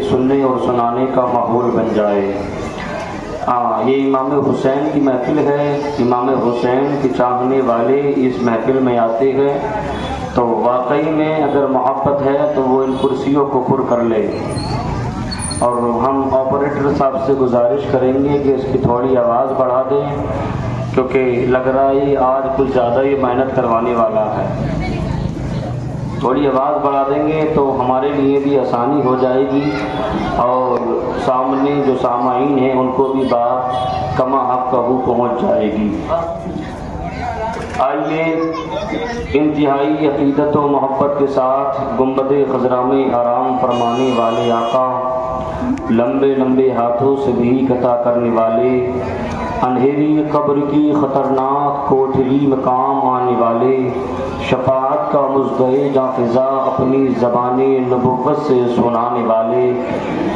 سننے اور سنانے کا ماحول بن جائے۔ یہ امام حسین کی محفل ہے، امام حسین کے چاہنے والے اس محفل میں آتے ہیں، تو واقعی میں اگر محبت ہے تو وہ ان کرسیوں کو پر کر لے۔ اور ہم آپریٹر صاحب سے گزارش کریں گے کہ اس کی تھوڑی آواز بڑھا دیں، کیونکہ لگ رہا ہے آج کچھ زیادہ ہی محنت کروانے والا ہے۔ تھوڑی آواز بڑھا دیں گے تو ہمارے لیے بھی آسانی ہو جائے گی، اور سامنے جو سامعین ہیں ان کو بھی بات کما حق قبو پہنچ جائے گی۔ آئیے انتہائی عقیدت و محبت کے ساتھ گنبد خضرا میں آرام فرمانے والے آقا، لمبے لمبے ہاتھوں سے بھی عطا کرنے والے، اندھیری قبر کی خطرناک کوٹھری مقام آنے والے، شفاعت کا مزدعی جاں فضا اپنی زبان نبوت سے سنانے والے،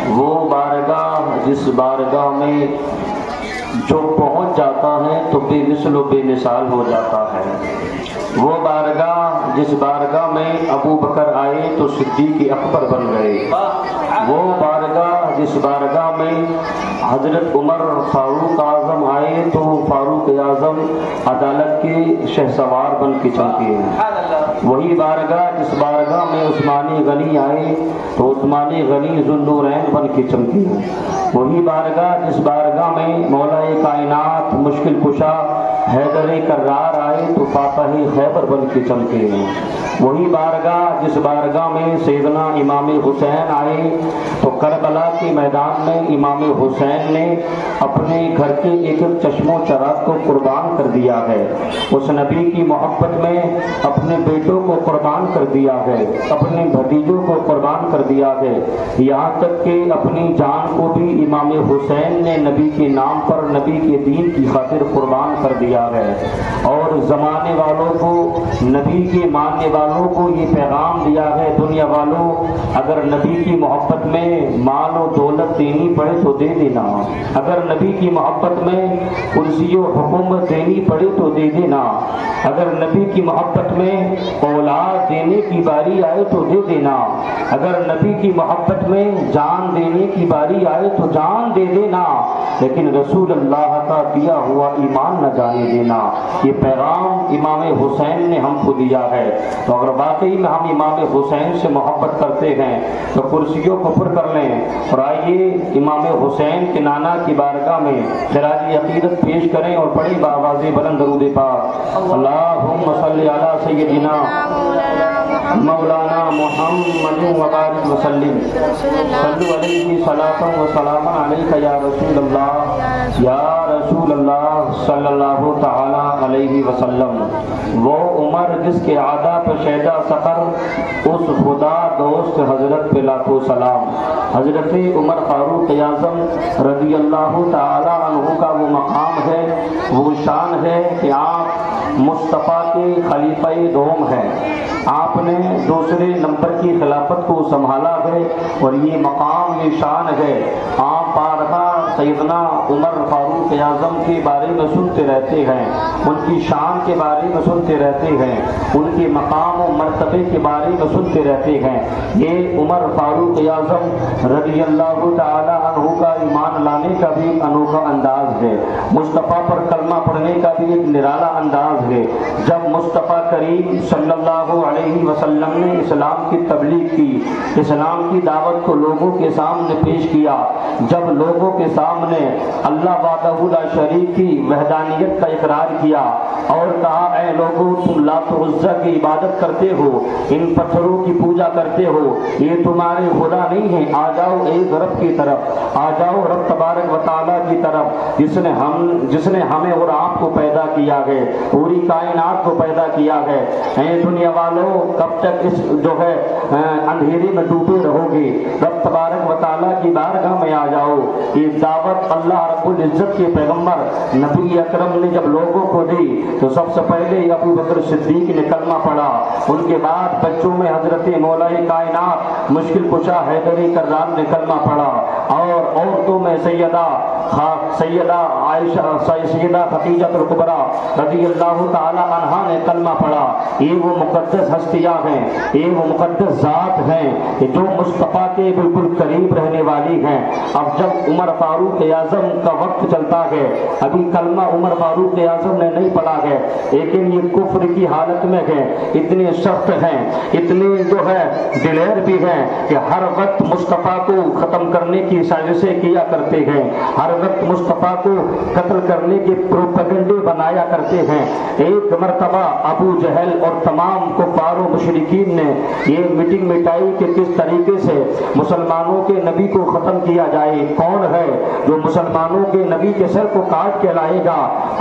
وہ بارگاہ جس بارگاہ میں جو پہنچ جاتا ہے تو بے مثل و بے مثال ہو جاتا ہے، وہ بارگاہ جس بارگاہ میں ابو بکر آئے تو صدیق اکبر بن گئے، وہ بارگاہ جس بارگاہ میں حضرت عمر فاروق اعظم آئے تو فاروق اعظم عدالت کے شہسوار بن کے چمکے، وہی بارگاہ جس بارگاہ میں عثمانی غنی آئے تو عثمانی غنی ذو النورین بن کے چمکے، وہی بارگاہ جس بارگاہ میں مولا کائنات مشکل کشا حیدر کرار آئے تو فاتح خیبر بن کے چمکے، وہی بارگاہ جس بارگاہ میں سیدنا امام حسین آئے تو کربلا کے میدان میں امام حسین نے اپنے گھر کے ایک ایک چشم و چراغ کو قربان کر دیا ہے، اس نبی کی محبت میں اپنے بیٹوں کو قربان کر دیا ہے، اپنے بھتیجوں کو قربان کر دیا ہے، یہاں تک کہ اپنی جان کو بھی امام حسین نے نبی کے نام پر نبی کے دین کی خاطر قربان کر دیا ہے۔ اور زمانے والوں کو، نبی کے ماننے والوں کو یہ پیغام دیا ہے، دنیا والوں اگر نبی کی محبت میں مال و دولت دینی پڑے تو دے دینا، اگر نبی کی محبت میں کرسی و حکومت دینی پڑے تو دے دینا، اگر نبی کی محبت میں اولاد دینے کی باری آئے تو دے دینا، اگر نبی کی محبت میں جان دینے کی باری آئے تو جان دے دینا، لیکن رسول اللہ کا دیا ہوا ایمان نہ جانے دینا۔ یہ پیغام امام حسین نے ہم کو دیا ہے، تو اگر واقعی میں ہم امام حسین سے محبت کرتے ہیں تو کرسیوں کو پر کر لیں، اور آئیے امام حسین کے نانا کی بارگاہ میں خراج عقیدت پیش کریں اور پڑھیں بآواز بلند درود پاک، اللہم صلی علی سیدنا مولانا محمد وبارک وسلم، صلو علیہ صلاۃ و سلام علیک یا رسول اللہ، یا رسول اللہ صلی اللہ تعالی علیہ وسلم۔ وہ عمر جس کے عادہ پہ شیدا سفر، اس خدا دوست حضرت پہ لاکھوں سلام۔ حضرت عمر فاروق اعظم رضی اللہ تعالی عنہ کا وہ مقام ہے، وہ شان ہے کہ آپ مصطفیٰ کے خلیفہ دوم ہیں، آپ نے دوسرے نمبر کی خلافت کو سنبھالا ہے، اور یہ مقام، یہ شان ہے۔ آپ بارہا سیدنا عمر فاروق اعظم کے بارے میں سنتے رہتے ہیں، ان کی شان کے بارے میں سنتے رہتے ہیں، ان کے مقام و مرتبے کے بارے میں سنتے رہتے ہیں۔ یہ عمر فاروق اعظم رضی اللہ تعالی عنہ کا ایمان لانے کا بھی انوکھا انداز ہے، مصطفیٰ پر کلمہ پڑھنے کا بھی ایک نرالا انداز ہے۔ جب مصطفیٰ کریم صلی اللہ علیہ وسلم نے اسلام کی تبلیغ کی، اسلام کی دعوت کو لوگوں کے سامنے پیش کیا، جب لوگوں کے سامنے اللہ وحدہ لا شریک کی وحدانیت کا اقرار کیا اور کہا اے لوگوں تم لات و عزا کی عبادت کرتے ہو، ان پتھروں کی پوجا کرتے ہو، یہ تمہارے خدا نہیں ہیں، آ جاؤ ایک رب کی طرف، آ جاؤ رب تبارک و تعالیٰ کی طرف جس نے ہمیں اور آپ کو پیدا کیا ہے، پوری کائنات کو پیدا کیا ہے۔ اے دنیا والوں کب تک اس جو ہے اندھیرے میں ڈوبے رہو گے، رب تبارک و تعالیٰ کی بارگاہ میں آ جاؤ۔ یہ دعوت اللہ رب العزت کے پیغمبر نبی اکرم نے جب لوگوں کو دی تو سب سے پہلے ابو بکر صدیق نے کلمہ پڑھا، ان کے بعد بچوں میں حضرت مولا کائنات مشکل کشا حیدر کرار نے کلمہ پڑھا، اور عورتوں میں سیدہ عائشہ سیدہ خدیجہ الکبریٰ رضی اللہ تعالی عنہا نے کلمہ پڑھا۔ یہ وہ مقدس ہستیاں ہیں، یہ وہ مقدس ذات ہیں کہ جو مصطفیٰ کے بالکل قریب رہنے والی ہیں۔ اب جب عمر فاروق اعظم کا وقت چلتا ہے، ابھی کلمہ عمر فاروق اعظم نے نہیں پڑھا ہے، لیکن یہ کفر کی حالت میں ہے، اتنے سخت ہیں، اتنے جو ہے دلیر بھی ہیں کہ ہر وقت مصطفیٰ کو ختم کرنے کی سازشیں کیا کرتے ہیں، ہر وقت مصطفیٰ کو قتل کرنے کے پروپیگنڈے بنایا کرتے ہیں۔ ایک مرتبہ ابو جہل اور تمام کفار و مشرکین نے یہ میٹنگ مٹائی کہ کس طریقے سے مسلمانوں کے نبی کو ختم کیا جائے، کون ہے جو مسلمانوں کے نبی کے سر کو کاٹ کے لائے گا۔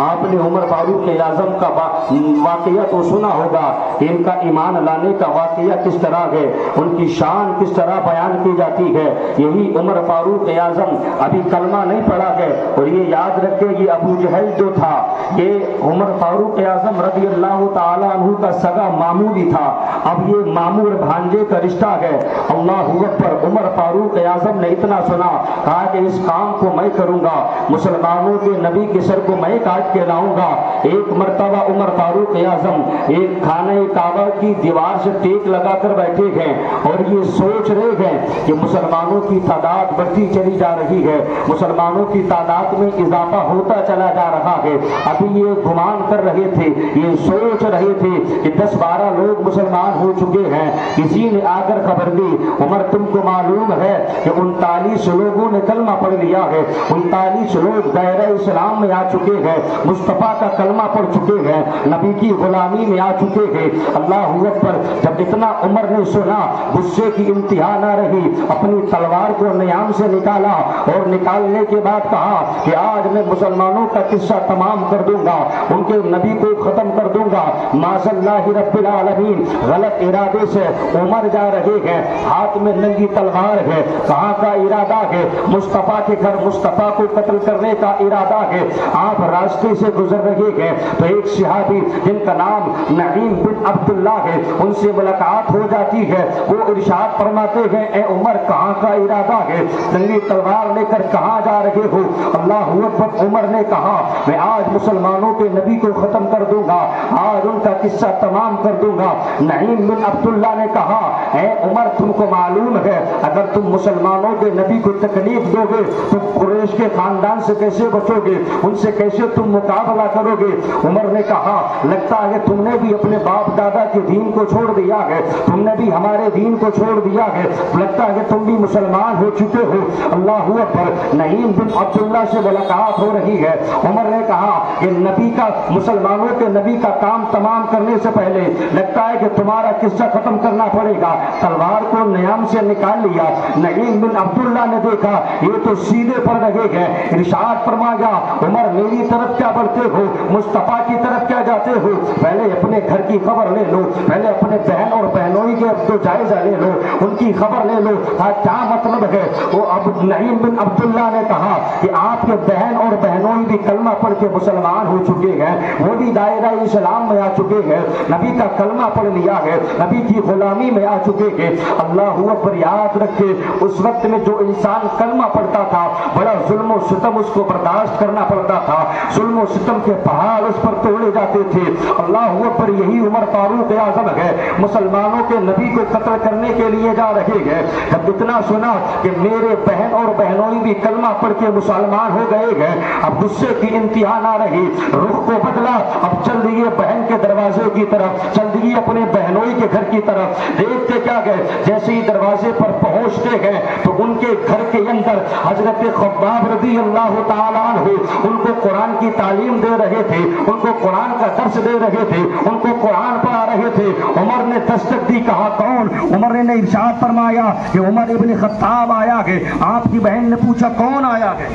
آپ نے عمر فاروق اعظم کا واقعہ تو سنا ہوگا، ان کا ایمان لانے کا واقعہ کس طرح ہے، ان کی شان کس طرح بیان کی جاتی ہے۔ یہی عمر فاروق اعظم ابھی کلمہ نہیں پڑھا ہے، اور یہ یاد رکھے یہ ابو جہل جو تھا یہ عمر فاروق اعظم رضی اللہ تعالی عنہ کا سگا ماموں بھی تھا، اب یہ ماموں اور بھانجے کا رشتہ ہے۔ اللہ اکبر، عمر فاروق اعظم نے اتنا سنا، کہا کہ اس کام کو میں کروں گا، مسلمانوں کے نبی کے سر کو میں کاٹ کے لاؤں گا۔ ایک مرتبہ عمر فاروق اعظم ایک خانہ کعبہ کی دیوار سے ٹیک لگا کر بیٹھے ہیں اور یہ سوچ رہے ہیں کہ مسلمانوں کی تعداد بڑھتی چلی جا رہی ہے، مسلمانوں کی تعداد میں اضافہ ہوتا چلا جا رہا ہے۔ ابھی یہ گمان کر رہے تھے، یہ سوچ رہے تھے کہ 10-12 لوگ مسلمان ہو چکے ہیں۔ کسی نے آ کر خبر دی، عمر تم کو معلوم ہے کہ 39 لوگوں نے کلمہ پڑھ لیا ہے، 39 لوگ دائرہ اسلام میں آ چکے ہیں، مصطفیٰ کا کلمہ پڑھ چکے ہیں، نبی کی غلامی میں آ چکے ہیں۔ اللہ اکبر، جب اتنا عمر نے سنا غصے کی انتہا نہ رہی، اپنی تلوار کو نیام سے نکالا اور نکالنے کے بعد کہا کہ آج میں مسلمانوں کا قصہ تمام کر دوں گا، ان کے نبی کو ختم کر دوں گا۔ معاذ اللہ رب العالمین، غلط ارادے سے عمر جا رہے ہیں، ہاتھ میں ننگی تلوار ہے، کہاں کا ارادہ ہے؟ مصطفیٰ کے گھر مصطفیٰ کو قتل کرنے کا ارادہ ہے۔ آپ راستے سے گزر رہے ہیں تو ایک صحابی جن کا نام نعیم بن عبداللہ ہے، ان سے ملاقات ہو جاتی ہے، وہ ارشاد فرماتے ہیں اے عمر کہاں کا ارادہ ہے؟ ننگی تلوار لے کر کہاں جا رہے ہو؟ اللہ اکبر، عمر نے کہا میں آج مسلمانوں کے نبی کو ختم کر دوں گا، آج ان کا قصہ تمام کر دوں گا۔ نعیم بن عبداللہ نے کہا اے عمر تم کو معلوم ہے اگر تم مسلمانوں کے نبی کو تکلیف دو گے تو قریش کے خاندان سے کیسے بچو گے، ان سے کیسے تم مقابلہ کرو گے؟ عمر نے کہا لگتا ہے تم نے بھی اپنے باپ دادا کے دین کو چھوڑ دیا ہے، تم نے بھی ہمارے دین کو چھوڑ دیا ہے، لگتا ہے تم بھی مسلمان ہو چکے ہو۔ اللہ اکبر، نعیم بن عبداللہ سے ملاقات ہو رہی ہے۔ عمر نے کہا کہ نبی کا مسلمانوں کے نبی کا کام تمام کرنے سے پہلے لگتا ہے کہ تمہارا قصہ ختم کرنا پڑے گا۔ تلوار کو نیام سے نکال لیا۔ نعیم بن عبداللہ نے دیکھا یہ تو سیدھے پڑ رہے ہیں، ارشاد فرمایا عمر میری طرف کیا بڑھتے ہو، مصطفیٰ کی طرف کیا جاتے ہو؟ پہلے اپنے گھر کی خبر لے لو، پہلے اپنے بہن اور بہنوئی کے تو جائزہ لے لو، ان کی خبر لے لو، کیا مطلب ہے؟ وہ اب نعیم بن عبداللہ نے کہا کہ آپ کے بہن اور بہنوئی بھی کلمہ پڑھ کے مسلمان ہو چکے ہیں، وہ بھی دائرہ اسلام میں آ چکے ہیں، نبی کا کلمہ پڑھ لیا ہے، نبی کی غلامی میں آ چکے ہیں۔ اللہ اکبر، یاد رکھے اس وقت میں جو انسان کلمہ پڑھتا تھا بڑا ظلم و ستم اس کو برداشت کرنا پڑتا تھا، ظلم و ستم کے پہاڑ اس پر توڑے جاتے تھے۔ اللہ اکبر، یہی عمر فاروق اعظم ہے، مسلمانوں کے نبی کو قتل کرنے کے لیے جا رہے ہیں۔ جب اتنا سنا کہ میرے بہن اور بہنوئی بھی کلمہ پڑھ کے مسلمان ہو گئے ہیں، اب غصے کی انتہا نہ رہی، رخ کو بدلا، اب چل دیے بہن کے دروازے کی طرف، چل دیے اپنے بہنوئی کے گھر کی طرف۔ دیکھتے کیا گئے، جیسے ہی دروازے پر پہنچتے گئے تو ان کے گھر کے اندر حضرت خباب رضی اللہ تعالیٰ عنہ ان کو قرآن کی تعلیم دے رہے تھے، ان کو قرآن کا درس دے رہے تھے، ان کو قرآن پڑھا رہے تھے۔ عمر نے دستک دی، کہا کون؟ عمر نے ارشاد فرمایا کہ عمر ابن خطاب آیا ہے۔ آپ کی بہن نے پوچھا کون آیا ہے؟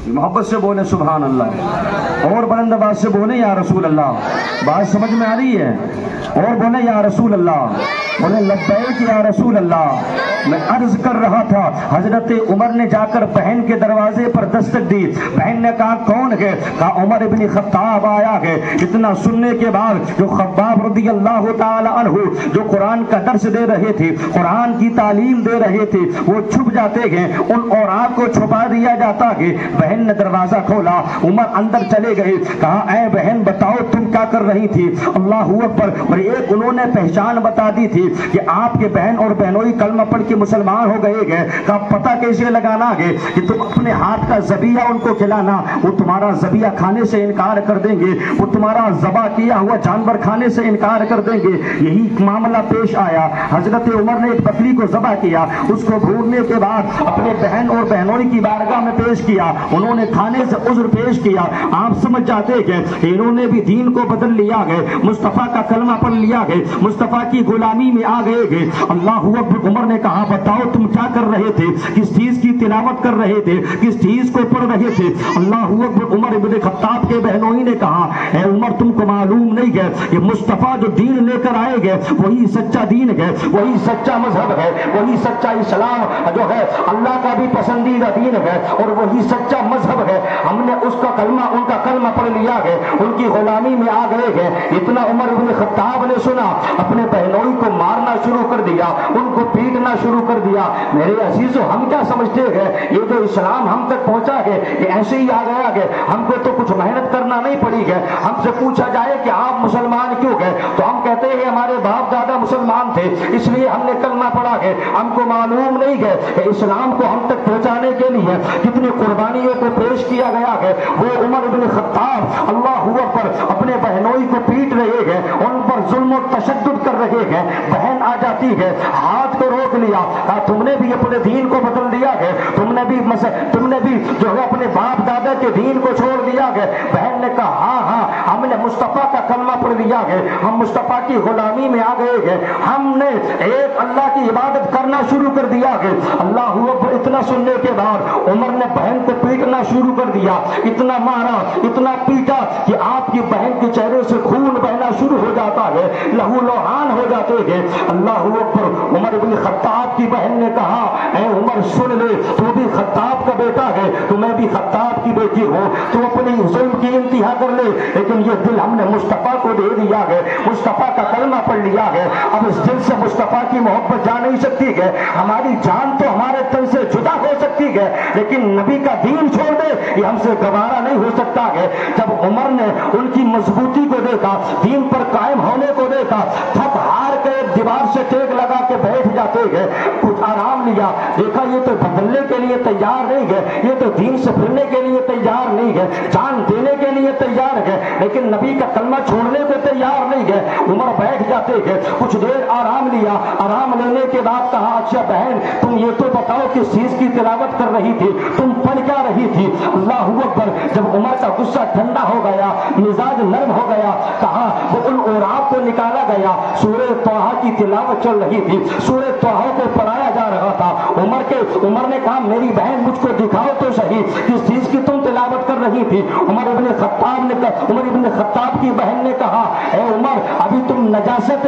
محبت سے بولے سبحان اللہ، اور بلند آواز سے بولے یا رسول اللہ۔ بات سمجھ میں آ رہی ہے؟ اور بولے یا رسول اللہ، بولے لبیک یا رسول اللہ، میں عرض کر رہا تھا، حضرت عمر نے جا کر بہن کے دروازے پر دستک دی. بہن نے کہا کون ہے؟ کہا عمر ابن خطاب آیا ہے. اتنا سننے کے بعد جو خباب رضی اللہ تعالی عنہ جو قرآن کا درس دے رہے تھے، قرآن کی تعلیم دے رہے تھے، وہ چھپ جاتے ہیں، ان اوراق کو چھپا دیا جاتا ہے. بہن نے دروازہ کھولا، عمر اندر چلے گئے. کہا اے بہن بتاؤ تم کیا کر رہی تھی؟ اللہ اکبر. اور ایک انہوں نے پہچان بتا دی تھی کہ آپ کے بہن اور بہنوئی کلمہ پڑھ کے مسلمان ہو گئے گئے. کہا پتہ کیسے لگانا ہے کہ تم اپنے ہاتھ کا ذبیحہ ان کو کھلانا، وہ تمہارا ذبیحہ کھانے سے انکار کر دیں گے، وہ تمہارا ذبح کیا ہوا جانور کھانے سے انکار کر دیں گے. یہی معاملہ پیش آیا. حضرت عمر نے ایک بکری کو ذبح کیا، اس کو بھوننے کے بعد اپنے بہن اور بہنوئی کی بارگاہ میں پیش کیا. انہوں نے کھانے سے عذر پیش کیا. آپ سمجھ جاتے ہیں کہ انہوں نے بھی دین کو بدل لیا گئے، مصطفیٰ کا کلمہ پڑھ لیا گئے، مصطفیٰ کی غلامی میں آ گئے گئے. اللہ اکبر. عمر نے کہا بتاؤ تم کیا کر رہے تھے، کس چیز کی تلاوت کر رہے تھے، کس چیز کو پڑھ رہے تھے؟ اللہ اکبر. عمر ابن خطاب کے بہنوئی نے کہا اے عمر تم کو معلوم نہیں ہے کہ مصطفیٰ جو دین لے کر آئے گئے وہی سچا دین ہے، وہی سچا مذہب ہے، وہی سچا اسلام جو ہے اللہ کا بھی پسندیدہ دین ہے اور وہی سچا مذہب ہے. ہم نے اس کا کلمہ ان کا کلمہ پڑھ لیا ہے، ان کی غلامی میں آ گئے ہیں. اتنا عمر بن خطاب نے سنا، اپنے بہنوئی کو مارنا شروع کر دیا، ان کو پیٹنا شروع کر دیا. میرے عزیزو ہم کیا سمجھتے ہیں یہ جو اسلام ہم تک پہنچا ہے یہ ایسے ہی آ گیا ہے، ہم کو تو کچھ محنت کرنا نہیں پڑی ہے. ہم سے پوچھا جائے کہ آپ مسلمان کیوں گئے تو ہم کہتے ہیں ہمارے باپ دادا مسلمان تھے اس لیے ہم نے کلمہ پڑھا ہے. ہم کو معلوم نہیں ہے کہ اسلام کو ہم تک پہنچانے کے لیے کتنی قربانیوں کو پیش کیا گیا ہے. وہ عمر بن خطاب اللہ اکبر اپنے بہنوئی کو پیٹ رہے ہیں، ان پر ظلم و تشدد کر رہے ہیں. بہن آ جاتی ہے، ہاتھ کو روک لیا، کہا تم نے بھی اپنے دین کو بدل دیا ہے، تم نے بھی جو ہے اپنے باپ دادا کے دین کو چھوڑ دیا ہے. بہن نے کہا ہاں ہم نے مصطفیٰ کا کلمہ پڑھ لیا ہے، ہم مصطفیٰ کی غلامی میں آ گئے ہیں، ہم نے ایک اللہ کی عبادت کرنا شروع کر دیا ہے. اللہ اکبر. اتنا سننے کے بعد عمر نے بہن کو پیٹنا شروع کر دیا، اتنا مارا اتنا پیٹا کہ آپ کی بہن کے چہرے سے خون بہنا شروع ہو جاتا ہے، لہو لوہان ہو جاتے ہیں. اللہ اکبر. عمر بن خطاب کی بہن نے کہا اے عمر سن لے، تو بھی خطاب کا بیٹا ہے تو میں بھی خطاب کی بیٹی ہوں، تو اپنی ظلم کی انتہا کر لے، لیکن یہ دل ہم نے مصطفیٰ کو دے دیا ہے، مصطفیٰ کا کلمہ پڑھ لیا ہے. اب اس دل سے مصطفیٰ کی محبت جا نہیں سکتی ہے، ہماری جان تو ہمارے تن سے جدا ہو سکتی ہے لیکن نبی کا دین چھوڑ دے یہ ہم سے گوارا نہیں ہو سکتا ہے. جب عمر نے ان کی مضبوطی کو دیکھا، دین پر قائم ہونے کو دیکھا، تھک ہار کے دیوار سے ٹیک لگا کے بیٹھ جاتے ہیں، کچھ آرام لیا، دیکھا یہ تو بدلنے کے لیے تیار نہیں ہے، یہ تو دین سے پھرنے کے لیے تیار نہیں ہے، جان دینے کے لیے تیار ہے لیکن نبی کا کلمہ چھوڑنے کو تیار نہیں ہے. عمر بیٹھ جاتے ہیں، کچھ دیر آرام لیا، آرام لینے کے بعد کہا اچھا بہن تم یہ تو بتاؤ کس چیز کی تلاوت کر رہی تھی، تم پڑھ کیا رہی تھی؟ اللہ اکبر. جب عمر کا غصہ ٹھنڈا ہو گیا، مزاج نرم ہو گیا، کہا وہ ان اوراق کو نکالا گیا، سورہ طٰہٰ کی تلاوت چل رہی تھی، سورہ طٰہٰ کو پڑھایا جا رہا تھا. عمر نے کہا میری بہن مجھ کو دکھاؤ تو صحیح کس چیز کی تم تلاوت کر رہی تھی. عمر ابن خطاب کی بہن نے کہا اے عمر ابھی تم نجاست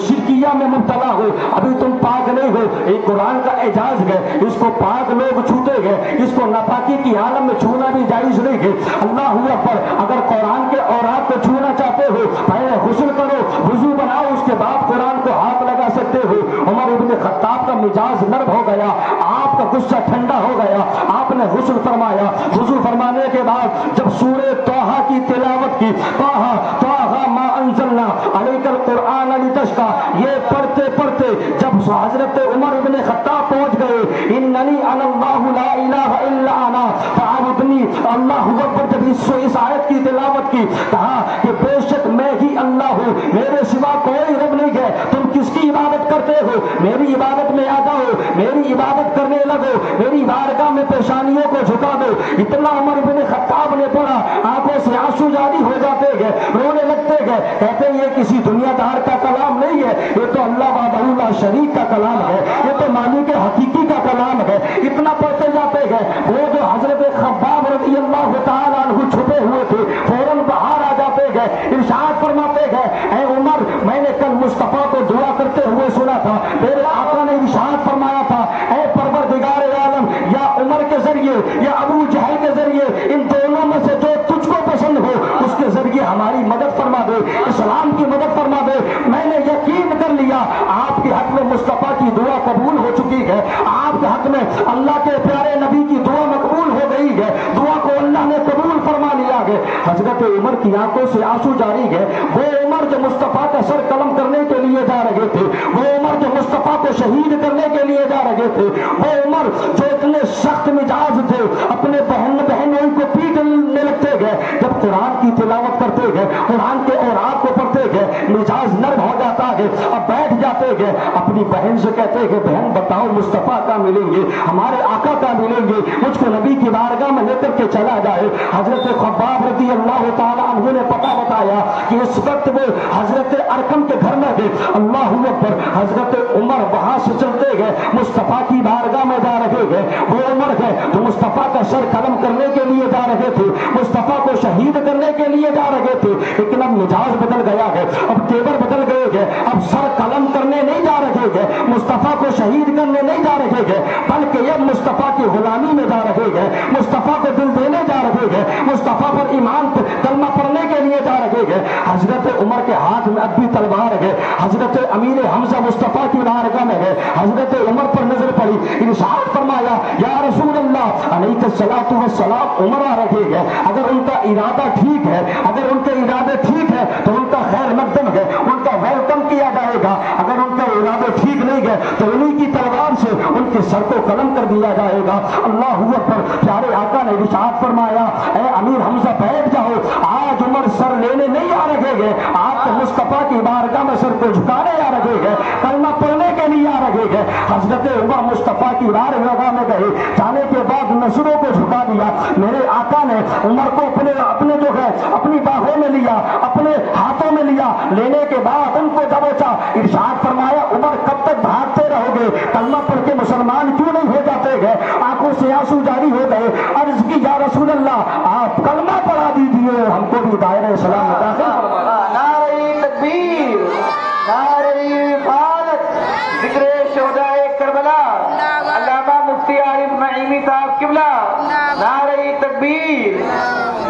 شرکیہ میں مبتلا ہو، ابھی تم پاک نہیں ہو. ایک قرآن کا اعجاز ہے، اس کو پاک لوگ چھوتے ہیں، اس کو ناپاکی کی عالم میں چھونا بھی جائز نہیں ہے. اللہ اکبر. اگر قرآن کے اوراق کو چھونا چاہتے ہو پہلے غسل کرو، وضو بناؤ، اس کے بعد قرآن کو ہاتھ لگا سکتے ہو. عمر ابن خطاب کا مزاج نرم ہو گیا، آپ کا غصہ ٹھنڈا ہو گیا، آپ نے غسل فرمایا. وضو فرمانے کے بعد جب سورہ طٰہٰ کی تلاوت کی، طٰہٰ ما انزلنا علیک القرآن لتشقیٰ، یہ پڑھتے پڑھتے جب حضرت عمر ابن خطاب پہنچ گئے اننی انا اللہ لا الہ الا انا فاعبدنی، اللہ اکبر. جب اس آیت کی تلاوت کی کہا کہ بے شک میں ہی اللہ ہوں، میرے سوا کوئی رب نہیں ہے، تم کس کی عبادت کرتے ہو؟ میری عبادت میں آ جاؤ، میری عبادت کرنے لگو، میری بارگاہ میں پیشانیوں کو جھکا دو. اتنا عمر بن خطاب نے پڑھا، آنکھوں سے آنسو جاری ہو جاتے گئے، رونے لگتے گئے، کہتے ہیں یہ کسی دنیا دار کا کلام نہیں ہے، یہ تو اللہ وحدہ لا شریک کا کلام ہے، یہ تو مالک حقیقی کا کلام ہے. اتنا پڑھتے جاتے گئے، وہ جو حضرت خباب رضی اللہ تعالیٰ عنہ چھپے ہوئے تھے فوراً باہر آ جاتے گئے، ارشاد فرماتے گئے اے عمر میں نے کل مصطفیٰ کو دعا کرتے ہوئے سنا تھا، میرے آقا نے ارشاد فرمایا تھا یا ابو جہل کے ذریعے، ان دونوں میں سے جو تجھ کو پسند ہو اس کے ذریعے ہماری مدد فرما دے، اسلام کی مدد فرما دے۔ میں نے یقین کر لیا آپ کے حق میں مصطفیٰ کی دعا قبول ہو چکی ہے، آپ کے حق میں اللہ کے پیارے نبی کی دعا مقبول ہو گئی ہے، دعا کو اللہ نے قبول فرما لیا ہے۔ حضرت عمر کی آنکھوں سے آنسو جاری ہے۔ وہ عمر جو مصطفیٰ کا سر قلم کرنے کے لیے جا رہے تھے، وہ عمر جو مصطفیٰ کو شہید کرنے کے لیے جا رہے تھے، وہ عمر جو اتنے سخت مزاج تھے، اپنے بہنوں کو پیٹنے لگتے گئے، جب قرآن کی تلاوت کرتے گئے، قرآن کے اوراد کو پڑھتے گئے، مزاج نرم ہو جاتا ہے، اب بیٹھ جاتے گئے، اپنی بہن سے کہتے ہیں بہن بتاؤ مصطفیٰ کا ملیں گے، ہمارے آقا کا ملیں گے، مجھ کو نبی کی بارگاہ میں لے کر کے چلا جائے۔ حضرت خباب رضی اللہ تعالیٰ عنہ نے پتہ بتایا کہ اس وقت وہ حضرت ارقم کے گھر میں گئے۔ اللہ اکبر، حضرت عمر وہاں سے چلتے گئے، مصطفیٰ کی بارگاہ میں جا رہے گئے۔ وہ عمر گئے تو مصطفیٰ کا سر قلم کرنے کے لیے جا رہے تھے، مصطفیٰ کو شہید کرنے کے لیے جا رہے تھے، لیکن اب مزاج بدل گیا ہے، اب تیور بدل گئے گئے، اب سر قلم کرنے نہیں جا رہے گئے، مصطفیٰ کو شہید کرنے نہیں جا رہے گئے، بلکہ اب مصطفیٰ کی غلامی میں جا رہے گئے، مصطفیٰ کو دل دینے جا رہے گئے، مصطفیٰ پر ایمان کلمہ پڑھنے کے لیے جا رہے گئے۔ حضرت عمر کے ہاتھ میں اب بھی تلوار ہے، حضرت امیر حمزہ مصطفیٰ کی بارگاہ میں ہے، حضرت عمر پر نظر پڑی، ارشاد فرمایا یا رسول اللہ علیہ الصلوۃ والسلام، عمر آ رہے ہیں، اگر ان کا ارادہ ٹھیک ہے، اگر ان کے ارادے ٹھیک ہے تو ان کا خیر مقدم ہے، ان کا ویلکم کیا جائے گا، اگر ان کا ارادے ٹھیک نہیں ہے تو انہی کی تلوار سے ان کے سر کو قلم کر دیا جائے گا۔ اللہ اکبر، پیارے آقا نے ارشاد فرمایا اے امیر حمزہ بیٹھ جاؤ، آج عمر سر لینے نہیں آ رہے گے، آپ مصطفیٰ کی بارگاہ میں سر کو جھکانے آ رہے گے، کلمہ پڑھنے کے لیے آ رہے گے۔ حضرت عمر مصطفیٰ کی بارگاہ میں گئے، جانے کے بعد نظروں کو جھکا دیا، میرے آقا نے عمر کو اپنے جو ہے اپنی باہوں میں لیا، اپنے ہاتھوں میں لیا، لینے کے بعد ان کو دبوچا، ارشاد فرمایا عمر کب تک بھاگتے رہو گے، کلمہ پڑھ کے مسلمان کیوں نہیں ہو جاتے گئے؟ آنکھوں سے آنسو جاری ہو گئے، عرض کی یا رسول اللہ آپ کلمہ پڑھا دیجیے، ہم کو بھی دائرہ اسلام میں داخل فرمائیں۔ نعرہ تکبیر، نعرہ رسالت، ذکر شہدائے کربلا، علامہ مفتی عارف نعیمی صاحب قبلہ، نعرہ تکبیر۔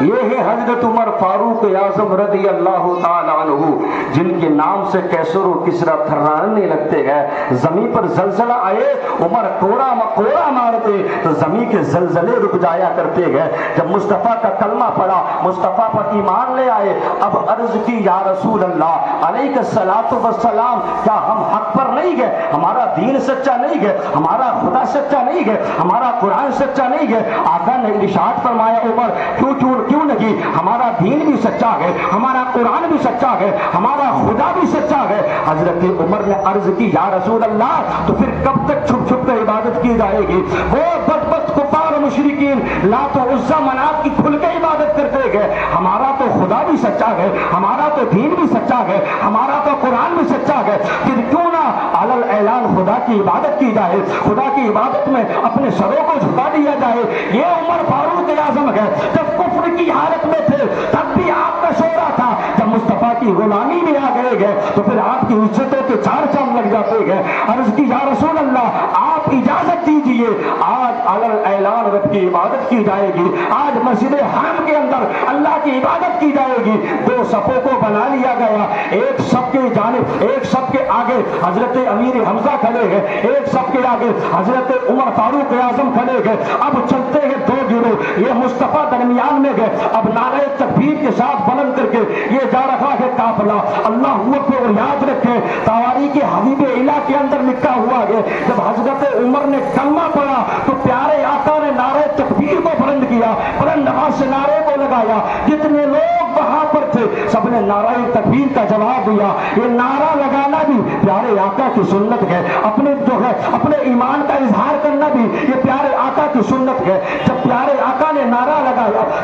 یہ ہے حضرت عمر فاروق اعظم رضی اللہ تعالیٰ عنہ، جن کے نام سے کیسر و کسرا تھرانے لگتے گئے۔ زمین پر زلزلہ آئے، عمر کوڑا مکوڑا مارتے تو زمین کے زلزلے رک جایا کرتے گئے۔ جب مصطفیٰ کا کلمہ پڑا، مصطفیٰ پر ایمان لے آئے، اب عرض کی یا رسول اللہ علیہ الصلوۃ والسلام، کیا ہم حق پر نہیں گئے؟ ہمارا دین سچا نہیں ہے، ہمارا خدا سچا نہیں ہے، ہمارا قرآن سچا نہیں ہے؟ آقا نے ارشاد فرمایا عمر کیوں نہیں، ہمارا دین بھی سچا ہے، ہمارا قرآن بھی سچا ہے، ہمارا خدا بھی سچا ہے۔ حضرت عمر نے عرض کی یا رسول اللہ، تو پھر کب تک چھپ چھپ کر عبادت کی جائے گی؟ وہ بدبخت کفار و مشرکین لات و عزا منات کی کھل کے عبادت کرتے گئے، ہمارا تو خدا بھی سچا ہے، ہمارا تو دین بھی سچا ہے، ہمارا تو قرآن بھی سچا ہے، پھر کیوں نہ علل اعلان خدا کی عبادت کی جائے، خدا کی عبادت میں اپنے سروں کو جھکا دیا جائے۔ یہ عمر فاروق اعظم ہے، جب کفر کی حالت میں تھے تب بھی آپ کا شورا تھا، جب مصطفیٰ کی غلامی میں آ گئے تو پھر آپ کی عزتوں کے چار چاند لگ جاتے گئے۔ عرض کی یا رسول اللہ آپ اجازت دیجئے، آج علل اعلان رب کی عبادت کی جائے گی، آج مسجد حرم کے اندر اللہ کی عبادت کی جائے گی۔ دو صفوں کو بنا لیا گیا، ایک صف کے جانب، ایک صف کے آگے حضرت امیر حمزہ کھڑے گئے، ایک صف کے آگے حضرت عمر فاروق اعظم کھڑے گئے۔ اب چلتے ہیں دو گروہ، یہ مصطفیٰ درمیان میں گئے، اب نعرہ تکبیر کے ساتھ بلند کر کے یہ جا رہا ہے قافلہ۔ اللہ اکبر، یاد رکھے تواریخ حبیب الہ کے اندر لکھا ہوا ہے جب حضرت عمر نے کلمہ پڑھا تو پیارے آقا نے نعرہ تکبیر کو بلند کیا، بلند آواز سے نعرے کو لگایا، جتنے لوگ وہاں پر تھے سب نے نعرہ تکبیر کا جواب دیا۔ یہ نعرہ لگانا بھی پیارے آقا کی سنت ہے، اپنے جو ہے اپنے ایمان کا اظہار کرنا بھی یہ پیارے آقا کی سنت ہے۔ جب پیارے آقا نے نعرہ لگایا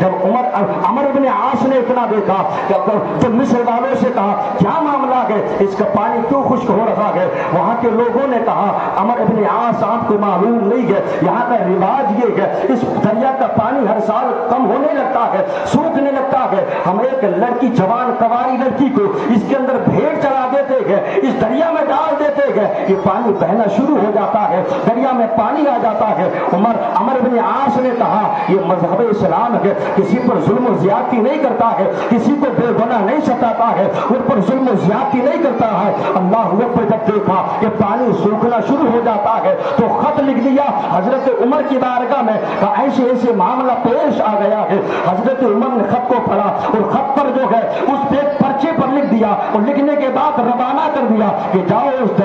جب عمر ابن عاص نے اتنا دیکھا تو مصر والوں سے کہا کیا معاملہ ہے, اس کا پانی کیوں خشک ہو رہا ہے؟ وہاں کے لوگوں نے کہا عمر ابن عاص آپ کو معلوم نہیں ہے, یہاں کا رواج یہ ہے اس دریا کا پانی ہر سال کم ہونے لگتا ہے, سوکھنے لگتا ہے. ہم ایک لڑکی جوان کنواری لڑکی کو اس کے اندر بھیڑ چلا دیتے ہیں, اس دریا میں ڈال دیتے ہیں, یہ پانی بہنا شروع ہو جاتا ہے, دریا میں پانی آ جاتا ہے. عمر ابن عاص نے کہا یہ مذہب اسلام ہے, کسی پر ظلم و زیادتی نہیں کرتا ہے, کسی کو بے گناہ نہیں ستاتا ہے, ان پر ظلم و زیادتی نہیں کرتا ہے. اللہ اکبر. جب دیکھا کہ پانی سوکھنا شروع ہو جاتا ہے تو خط لکھ دیا حضرت عمر کی بارگاہ میں, ایسے معاملہ پیش آ گیا ہے. حضرت عمر نے خط کو پڑھا اور خط پر جو ہے اس پہ پرچے پر لکھ دیا, اور لکھنے کے بعد روانہ کر دیا کہ جاؤ اس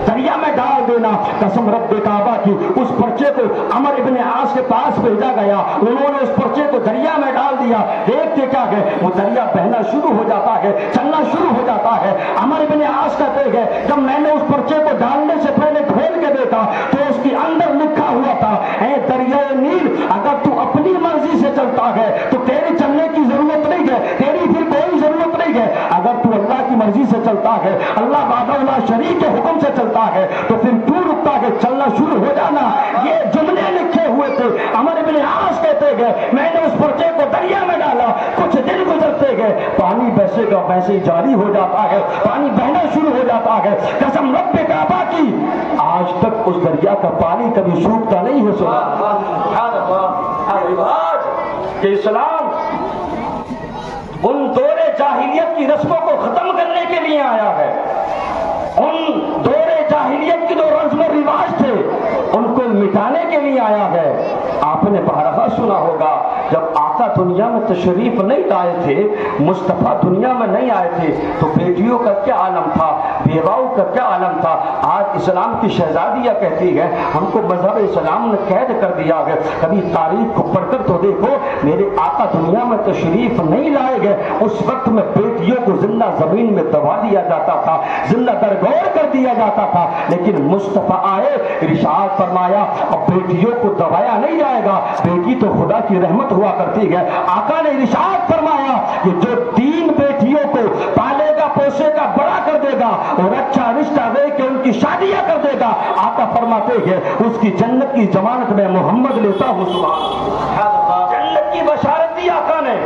دریا میں ڈال دینا. قسم رب کعبہ کی اس پرچے کو عمر ابن عاص کے پاس بھیجا گیا, انہوں نے اس پرچے کو دریا میں ڈال دیا. دیکھتے کیا ہے وہ دریا بہنا شروع ہو جاتا ہے, چلنا شروع ہو جاتا ہے. عمر ابن عاص کہتے ہیں جب میں نے اس پرچے کو ڈالنے سے پہلے کھول کے دیکھا تو اس کے اندر لکھا ہوا تھا اے دریائے نیل, اگر تو اپنی مرضی سے چلتا ہے تو تیرے چلنے کی ضرورت نہیں ہے, تیری پھر کوئی ضرورت نہیں ہے. اگر تو اللہ کی مرضی سے چلتا ہے, اللہ وحدہ لا شریک کے حکم سے چلتا ہے, تو پھر تو رکتا ہے, چلنا شروع ہو جانا. یہ جملے لکھے ہوئے تھے. عمر ابن عاص کہتے گئے میں نے اس پرچے کو دریا میں ڈالا, کچھ دن گزرتے گئے, پانی ویسے کا ویسے جاری ہو جاتا ہے, پانی بہنا شروع ہو جاتا ہے. قسم رب کعبہ کی آج تک اس دریا کا پانی کبھی سوکھتا نہیں ہے. کہ اسلام ان دور جاہلیت کی رسموں کو ختم کرنے کے لیے آیا ہے. ان دور جاہلیت کی جو رسم و رواج تھے ان کو مٹانے کے لیے آیا ہے. آپ نے بارہا سنا ہوگا جب آقا دنیا میں تشریف نہیں لائے تھے, مصطفیٰ دنیا میں نہیں آئے تھے تو بیٹیوں کا کیا عالم تھا, بیواؤں کا کیا عالم تھا. آج اسلام کی شہزادیاں کہتی ہے ہم کو مذہب اسلام نے قید کر دیا ہے. کبھی تاریخ کو پڑھ کر تو دیکھو, میرے آقا دنیا میں تشریف نہیں لائے گئے اس وقت میں بیٹیوں کو زندہ زمین میں دبا دیا جاتا تھا, زندہ درگور کر دیا جاتا تھا. لیکن مصطفیٰ آئے, ارشاد فرمایا اب بیٹیوں کو دبایا نہیں جائے گا, بیٹی تو خدا کی رحمت ہوا کرتی ہے. آقا نے ارشاد فرمایا کہ جو 3 بیٹیوں کو پالے گا, پوسے گا, بڑا کر دے گا اور اچھا رشتہ دے کے ان کی شادیاں کر دے گا, آقا فرماتے ہیں اس کی جنت کی ضمانت میں محمد لیتا ہوں. جنت کی بشارت دی آقا نے.